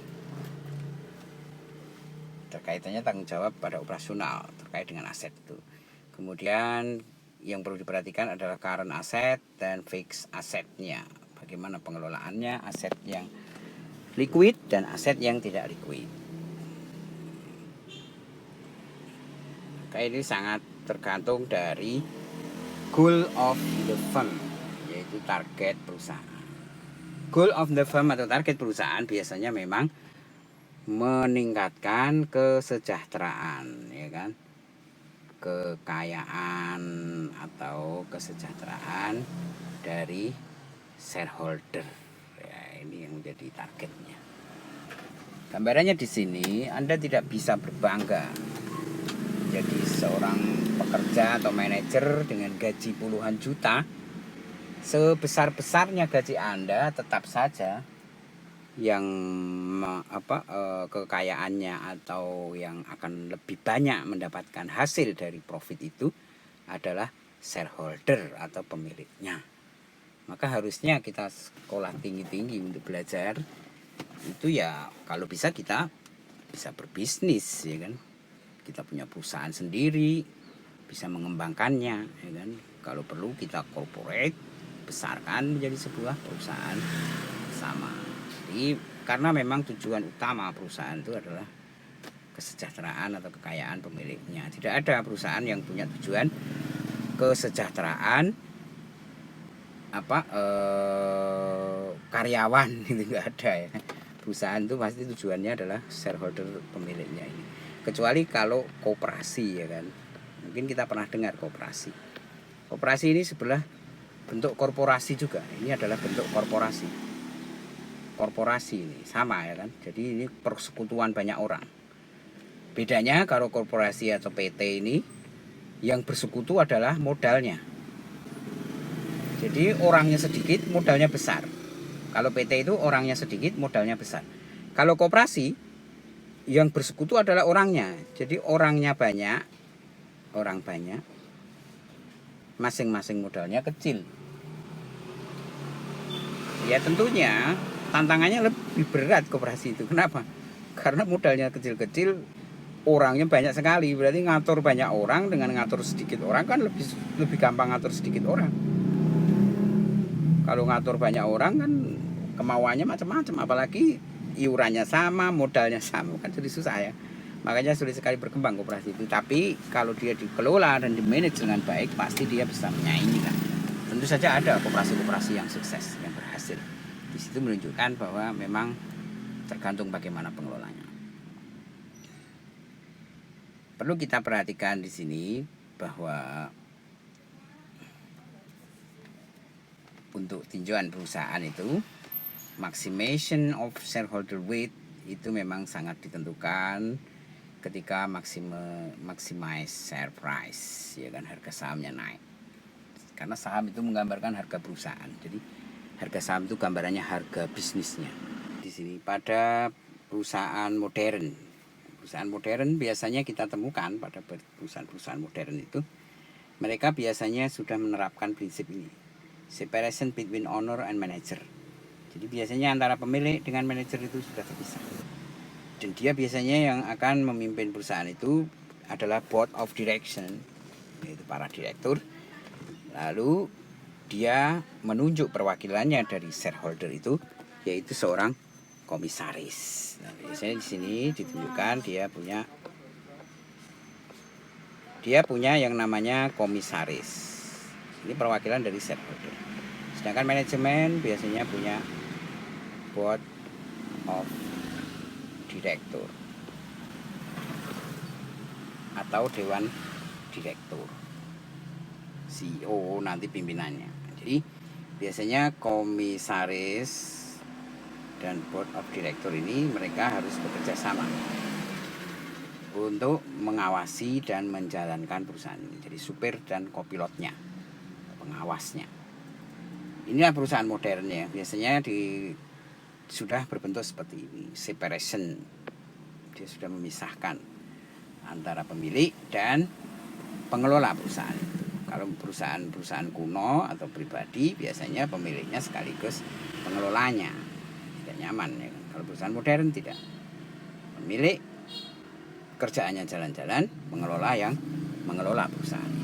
Terkaitannya tanggung jawab pada operasional terkait dengan aset itu. Kemudian yang perlu diperhatikan adalah current asset dan fixed assetnya. Bagaimana pengelolaannya, aset yang liquid dan aset yang tidak liquid. Ini sangat tergantung dari goal of the firm, yaitu target perusahaan. Goal of the firm atau target perusahaan biasanya memang meningkatkan kesejahteraan, ya kan, kekayaan atau kesejahteraan dari shareholder. Ya, ini yang menjadi targetnya. Gambarannya di sini, Anda tidak bisa berbangga jadi seorang pekerja atau manajer dengan gaji puluhan juta. Sebesar-besarnya gaji Anda, tetap saja yang kekayaannya atau yang akan lebih banyak mendapatkan hasil dari profit itu adalah shareholder atau pemiliknya. Maka harusnya kita sekolah tinggi-tinggi untuk belajar itu ya, kalau bisa kita bisa berbisnis ya kan. Kita punya perusahaan sendiri, bisa mengembangkannya ya kan. Kalau perlu kita corporate, besarkan menjadi sebuah perusahaan sama. Jadi karena memang tujuan utama perusahaan itu adalah kesejahteraan atau kekayaan pemiliknya. Tidak ada perusahaan yang punya tujuan kesejahteraan karyawan itu enggak ada ya. Perusahaan itu pasti tujuannya adalah shareholder pemiliknya ini. Kecuali kalau koperasi ya kan. Mungkin kita pernah dengar koperasi. Koperasi ini sebelah bentuk korporasi juga. Ini adalah bentuk korporasi. Korporasi ini sama ya kan. Jadi ini persekutuan banyak orang. Bedanya kalau korporasi atau PT ini yang bersekutu adalah modalnya. Jadi orangnya sedikit, modalnya besar. Kalau PT itu orangnya sedikit, modalnya besar. Kalau koperasi yang bersekutu adalah orangnya. Jadi orangnya banyak, orang banyak, masing-masing modalnya kecil. Ya tentunya tantangannya lebih berat koperasi itu. Kenapa? Karena modalnya kecil-kecil, orangnya banyak sekali. Berarti ngatur banyak orang dengan ngatur sedikit orang kan lebih gampang ngatur sedikit orang. Kalau ngatur banyak orang kan kemauannya macam-macam, apalagi iurannya sama, modalnya sama, kan jadi susah ya. Makanya sulit sekali berkembang koperasi itu. Tapi kalau dia dikelola dan dimanage dengan baik, pasti dia bisa menyaingi kan. Tentu saja ada koperasi-koperasi yang sukses, yang berhasil. Di situ menunjukkan bahwa memang tergantung bagaimana pengelolanya. Perlu kita perhatikan di sini bahwa untuk tinjauan perusahaan itu, maximization of shareholder weight itu memang sangat ditentukan ketika maximize share price, ya kan, harga sahamnya naik. Karena saham itu menggambarkan harga perusahaan. Jadi harga saham itu gambarannya harga bisnisnya. Di sini pada perusahaan modern biasanya kita temukan pada perusahaan-perusahaan modern itu, mereka biasanya sudah menerapkan prinsip ini, separation between owner and manager. Jadi biasanya antara pemilik dengan manajer itu sudah terpisah. Dan dia biasanya yang akan memimpin perusahaan itu adalah board of direction, yaitu para direktur. Lalu dia menunjuk perwakilannya dari shareholder itu, yaitu seorang komisaris. Nah, biasanya di sini ditunjukkan dia punya yang namanya komisaris. Ini perwakilan dari shareholder. Sedangkan manajemen biasanya punya board of director atau dewan direktur. CEO nanti pimpinannya. Jadi biasanya komisaris dan board of director ini mereka harus bekerja sama untuk mengawasi dan menjalankan perusahaan ini. Jadi supir dan kopilotnya, pengawasnya. Inilah perusahaan modern ya. Biasanya sudah berbentuk seperti ini, separation. Dia sudah memisahkan antara pemilik dan pengelola perusahaan itu. Kalau perusahaan kuno atau pribadi, biasanya pemiliknya sekaligus pengelolanya. Tidak nyaman ya. Kalau perusahaan modern tidak. Pemilik kerjaannya jalan-jalan, pengelola yang mengelola perusahaan.